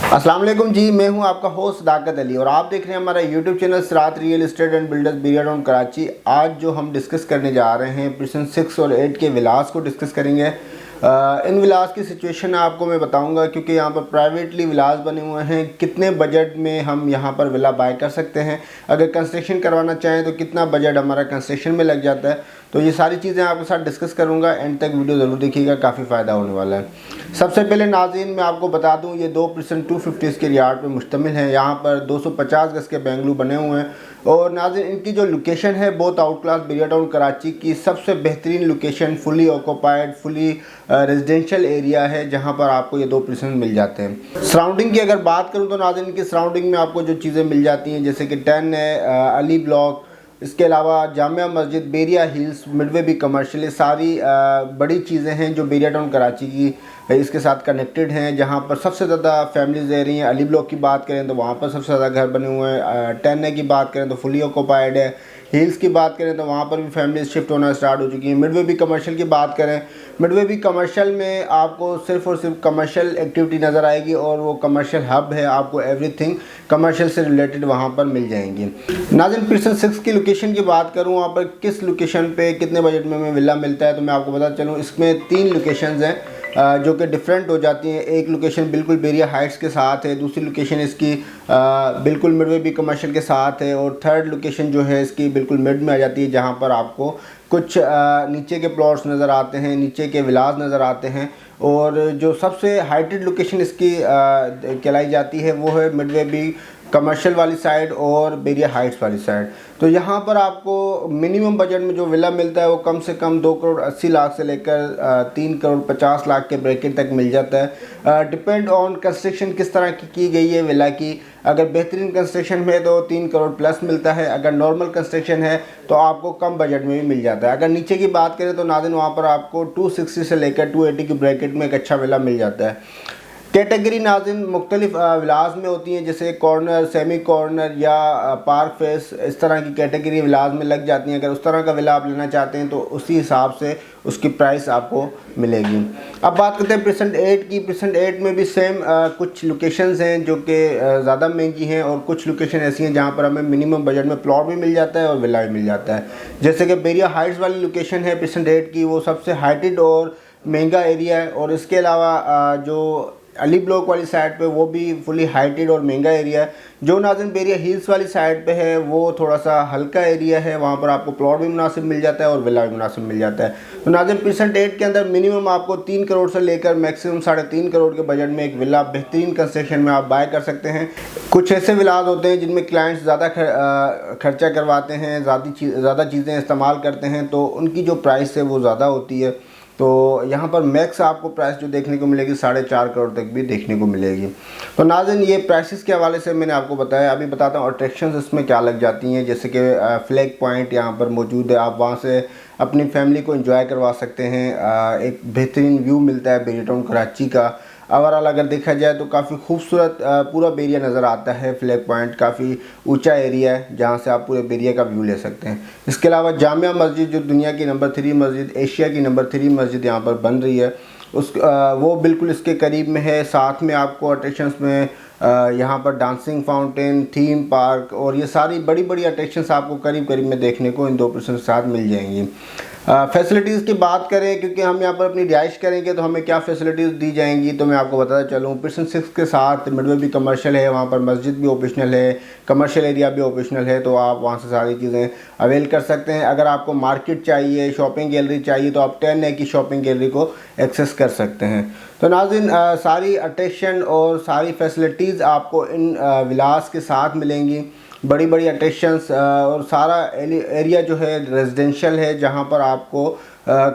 अस्सलाम वालेकुम जी, मैं हूं आपका होस्ट सदाकत अली और आप देख रहे हैं हमारा YouTube channel Sirat real estate and builders Bahria town Karachi. आज जो हम डिस्कस करने जा रहे हैं प्रिसन 6 और 8 के विलास को डिस्कस करेंगे। इन विलास की सिचुएशन आपको मैं बताऊंगा क्योंकि यहाँ पर प्राइवेटली विलास बने हुए हैं। कितने बजट में हम यहाँ पर विला बाय कर सकते हैं, अगर कंस्ट्रक्शन करवाना चाहें तो कितना बजट हमारा कंस्ट्रक्शन में लग जाता है, तो ये सारी चीज़ें आपके साथ डिस्कस करूँगा। एंड तक वीडियो ज़रूर देखिएगा, काफ़ी फ़ायदा होने वाला है। सबसे पहले नाज़रीन मैं आपको बता दूं, ये 2% 250 के यार्ड पे मुश्तमिल है। यहाँ पर 250 गज के बेंगलू बने हुए हैं और नाज़रीन इनकी जो लोकेशन है बहुत आउट क्लास बेरिया टाउन कराची की सबसे बेहतरीन location, fully occupied, fully residential area है जहाँ पर आपको ये 2% मिल जाते हैं। सराउंडिंग की अगर बात करूँ तो नाज़रीन इनकी सराउंडिंग में आपको जो चीज़ें मिल जाती हैं जैसे कि 10 है, अली ब्लॉक, इसके अलावा जामिया मस्जिद, बेरिया हिल्स, मिडवे भी कमर्शियल, ये सारी बड़ी चीज़ें हैं जो बेरिया टाउन कराची की इसके साथ कनेक्टेड हैं, जहाँ पर सबसे ज़्यादा फैमिलीज रह रही हैं। अली ब्लॉक की बात करें तो वहाँ पर सबसे ज़्यादा घर बने हुए हैं। 10 की बात करें तो फुली ऑक्यूपाइड है। हिल्स की बात करें तो वहाँ पर भी फैमिलीज शिफ्ट होना स्टार्ट हो चुकी हैं। मिडवे भी कमर्शियल की बात करें, मिडवे भी कमर्शियल में आपको सिर्फ और सिर्फ कमर्शियल एक्टिविटी नज़र आएगी और वो कमर्शियल हब है, आपको एवरीथिंग कमर्शियल से रिलेटेड वहाँ पर मिल जाएंगी। नाज़रीन प्रिसन 6 की लोकेशन की बात करूँ, वहाँ पर किस लोकेशन पे कितने बजट में हमें विला मिलता है, तो मैं आपको बता चलूँ इसमें 3 लोकेशंस हैं जो कि डिफरेंट हो जाती हैं। एक लोकेशन बिल्कुल बेरिया हाइट्स के साथ है, दूसरी लोकेशन इसकी बिल्कुल मिडवे भी कमर्शियल के साथ है और थर्ड लोकेशन जो है इसकी बिल्कुल मिड में आ जाती है जहाँ पर आपको कुछ नीचे के प्लॉट्स नज़र आते हैं, नीचे के विलास नज़र आते हैं। और जो सबसे हाइटेड लोकेशन इसकी कहलाई जाती है वो है मिडवे भी कमर्शियल वाली साइड और बेरिया हाइट्स वाली साइड। तो यहाँ पर आपको मिनिमम बजट में जो विला मिलता है वो कम से कम 2 करोड़ 80 लाख से लेकर 3 करोड़ 50 लाख के ब्रैकेट तक मिल जाता है। डिपेंड ऑन कंस्ट्रक्शन किस तरह की गई है विला की। अगर बेहतरीन कंस्ट्रक्शन में तो 3 करोड़ प्लस मिलता है, अगर नॉर्मल कंस्ट्रक्शन है तो आपको कम बजट में भी मिल जाता है। अगर नीचे की बात करें तो नाज़रीन वहाँ पर आपको 260 से लेकर 280 की ब्रैकेट में एक अच्छा विला मिल जाता है। कैटेगरी नाज़रीन मुख्तलिफ विलास में होती हैं, जैसे कॉर्नर, सेमी कॉर्नर या पार्क फेस, इस तरह की कैटेगरी विलास में लग जाती हैं। अगर उस तरह का विला आप लेना चाहते हैं तो उसी हिसाब से उसकी प्राइस आपको मिलेगी। अब बात करते हैं प्रेजेंट 8 की। प्रेजेंट 8 में भी सेम कुछ लोकेशंस हैं जो कि ज़्यादा महंगी हैं और कुछ लोकेशन ऐसी हैं जहाँ पर हमें मिनिमम बजट में प्लॉट भी मिल जाता है और विला भी मिल जाता है। जैसे कि बेरिया हाइट्स वाली लोकेशन है प्रेजेंट 8 की, वो सबसे हाइटेड और महंगा एरिया है। और इसके अलावा जो अली ब्लॉक वाली साइड पे वो भी फुली हाइटेड और महंगा एरिया है। जो नाज़रीन बेरिया हिल्स वाली साइड पे है वो थोड़ा सा हल्का एरिया है, वहाँ पर आपको प्लॉट भी मुनासिब मिल जाता है और विला भी मुनासिब मिल जाता है। तो नाज़रीन प्रेजेंट 8 के अंदर मिनिमम आपको 3 करोड़ से लेकर मैक्सिमम 3.5 करोड़ के बजट में एक विला बेहतरीन कंस्ट्रक्शन में आप बाय कर सकते हैं। कुछ ऐसे विलास होते हैं जिनमें क्लाइंट्स ज़्यादा खर्चा करवाते हैं, ज़्यादा चीज़ें इस्तेमाल करते हैं, तो उनकी जो प्राइस है वो ज़्यादा होती है। तो यहाँ पर मैक्स आपको प्राइस जो देखने को मिलेगी 4.5 करोड़ तक भी देखने को मिलेगी। तो नाज़रीन ये प्राइसेस के हवाले से मैंने आपको बताया। अभी बताता हूँ अट्रैक्शंस इसमें क्या लग जाती हैं। जैसे कि फ्लैग पॉइंट यहाँ पर मौजूद है, आप वहाँ से अपनी फैमिली को एंजॉय करवा सकते हैं। एक बेहतरीन व्यू मिलता है बेरिया टाउन कराची का। ओवरऑल अगर देखा जाए तो काफ़ी खूबसूरत पूरा बेरिया नज़र आता है। फ्लैग पॉइंट काफ़ी ऊंचा एरिया है जहां से आप पूरे बेरिया का व्यू ले सकते हैं। इसके अलावा जामिया मस्जिद जो दुनिया की नंबर 3 मस्जिद, एशिया की नंबर 3 मस्जिद यहाँ पर बन रही है, वो बिल्कुल इसके करीब में है। साथ में आपको अट्रैक्शंस में यहाँ पर डांसिंग फाउंटेन, थीम पार्क और ये सारी बड़ी बड़ी अट्रैक्शंस आपको करीब करीब में देखने को इन 2% के साथ मिल जाएंगी। फैसिलिटीज़ की बात करें, क्योंकि हम यहाँ पर अपनी रिहाइश करेंगे तो हमें क्या फैसिलिटीज़ दी जाएंगी, तो मैं आपको बताता चलूँ। प्रेजेंट 6 के साथ मिडवे भी कमर्शियल है, वहाँ पर मस्जिद भी ऑपरेशनल है, कमर्शियल एरिया भी ऑपरेशनल है, तो आप वहाँ से सारी चीज़ें अवेल कर सकते हैं। अगर आपको मार्केट चाहिए, शॉपिंग गैलरी चाहिए, तो आप 10 की शॉपिंग गैलरी को एक्सेस कर सकते हैं। तो नाज़रीन सारी अट्रैक्शन और सारी फैसिलिटीज़ आपको इन विलास के साथ मिलेंगी। बड़ी बड़ी अट्रैक्शंस और सारा एरिया जो है रेजिडेंशियल है, जहाँ पर आपको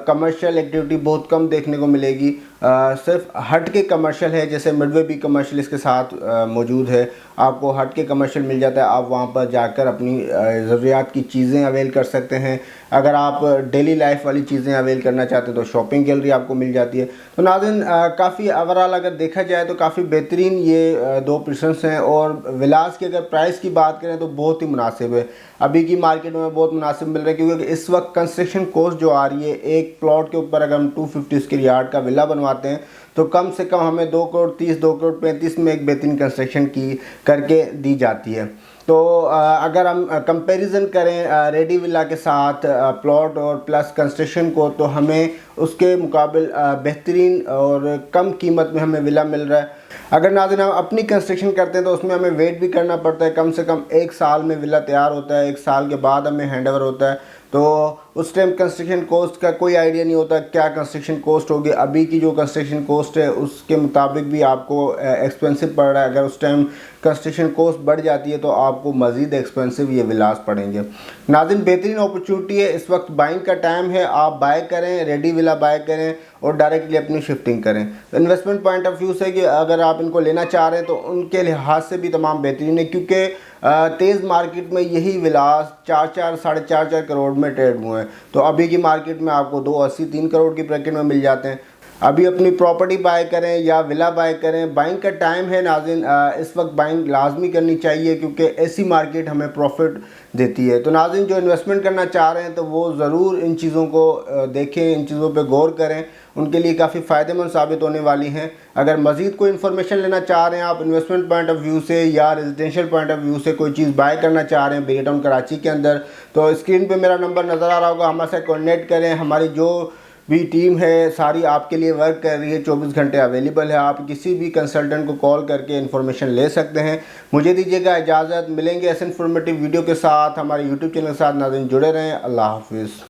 कमर्शियल एक्टिविटी बहुत कम देखने को मिलेगी। सिर्फ हट के कमर्शियल है, जैसे मिडवे भी कमर्शियल इसके साथ मौजूद है। आपको हट के कमर्शियल मिल जाता है, आप वहाँ पर जाकर अपनी ज़रूरियात की चीज़ें अवेल कर सकते हैं। अगर आप डेली लाइफ वाली चीज़ें अवेल करना चाहते हैं तो शॉपिंग गैलरी आपको मिल जाती है। तो नाज़रीन काफ़ी ओवरऑल अगर देखा जाए तो काफ़ी बेहतरीन ये 2% हैं। और विलास की अगर प्राइस की बात करें तो बहुत ही मुनासिब है, अभी की मार्केट में बहुत मुनासिब मिल रहा है, क्योंकि इस वक्त कंस्ट्रक्शन कॉस्ट जो आ रही है एक प्लॉट के ऊपर अगर हम 250 स्क्वायर यार्ड का विला बनवाते हैं तो कम से कम हमें 2 करोड़ 30, 2 करोड़ 35 में एक बेहतरीन कंस्ट्रक्शन की करके दी जाती है। तो अगर हम कंपैरिजन करें रेडी विला के साथ प्लॉट और प्लस कंस्ट्रक्शन को, तो हमें उसके मुकाबिल बेहतरीन और कम कीमत में हमें विला मिल रहा है। अगर नाज़रीन हम अपनी कंस्ट्रक्शन करते हैं तो उसमें हमें वेट भी करना पड़ता है, कम से कम 1 साल में विला तैयार होता है, 1 साल के बाद हमें हैंडओवर होता है। तो उस टाइम कंस्ट्रक्शन कॉस्ट का कोई आइडिया नहीं होता क्या कंस्ट्रक्शन कॉस्ट होगी। अभी की जो कंस्ट्रक्शन कॉस्ट है उसके मुताबिक भी आपको एक्सपेंसिव पड़ रहा है। अगर उस टाइम कंस्ट्रक्शन कॉस्ट बढ़ जाती है तो आपको मज़ीद एक्सपेंसिव ये विलास पड़ेंगे। नाज़रीन बेहतरीन अपॉर्चुनिटी है, इस वक्त बाइंग का टाइम है, आप बाय करें, रेडी विला बाय करें और डायरेक्टली अपनी शिफ्टिंग करें। तो इन्वेस्टमेंट पॉइंट ऑफ व्यू से कि अगर आप इनको लेना चाह रहे हैं तो उनके लिहाज से भी तमाम बेहतरीन है, क्योंकि तेज़ मार्केट में यही विलास 4-4, 4.5 करोड़ में ट्रेड हुए हैं। तो अभी की मार्केट में आपको 2.80, 3 करोड़ की ब्रैकेट में मिल जाते हैं। अभी अपनी प्रॉपर्टी बाय करें या विला बाय करें, बाइंग का टाइम है नाज़रीन, इस वक्त बाइंग लाजमी करनी चाहिए क्योंकि ऐसी मार्केट हमें प्रॉफिट देती है। तो नाज़रीन जो इन्वेस्टमेंट करना चाह रहे हैं तो वो ज़रूर इन चीज़ों को देखें, इन चीज़ों पे गौर करें, उनके लिए काफ़ी फ़ायदेमंद साबित होने वाली हैं। अगर मज़ीद कोई इन्फॉर्मेशन लेना चाह रहे हैं आप इन्वेस्टमेंट पॉइंट ऑफ व्यू से या रेजिडेंशियल पॉइंट ऑफ व्यू से कोई चीज़ बाय करना चाह रहे हैं बेरिया टाउन कराची के अंदर, तो स्क्रीन पे मेरा नंबर नज़र आ रहा होगा, हमारे साथ कॉन्टेक्ट करें। हमारी जो भी टीम है सारी आपके लिए वर्क कर रही है, 24 घंटे अवेलेबल है। आप किसी भी कंसल्टेंट को कॉल करके इन्फॉर्मेशन ले सकते हैं। मुझे दीजिएगा इजाज़त, मिलेंगे ऐसे इन्फॉर्मेटिव वीडियो के साथ। हमारे यूट्यूब चैनल के साथ नाज़रीन जुड़े रहें। अल्लाह हाफिज़।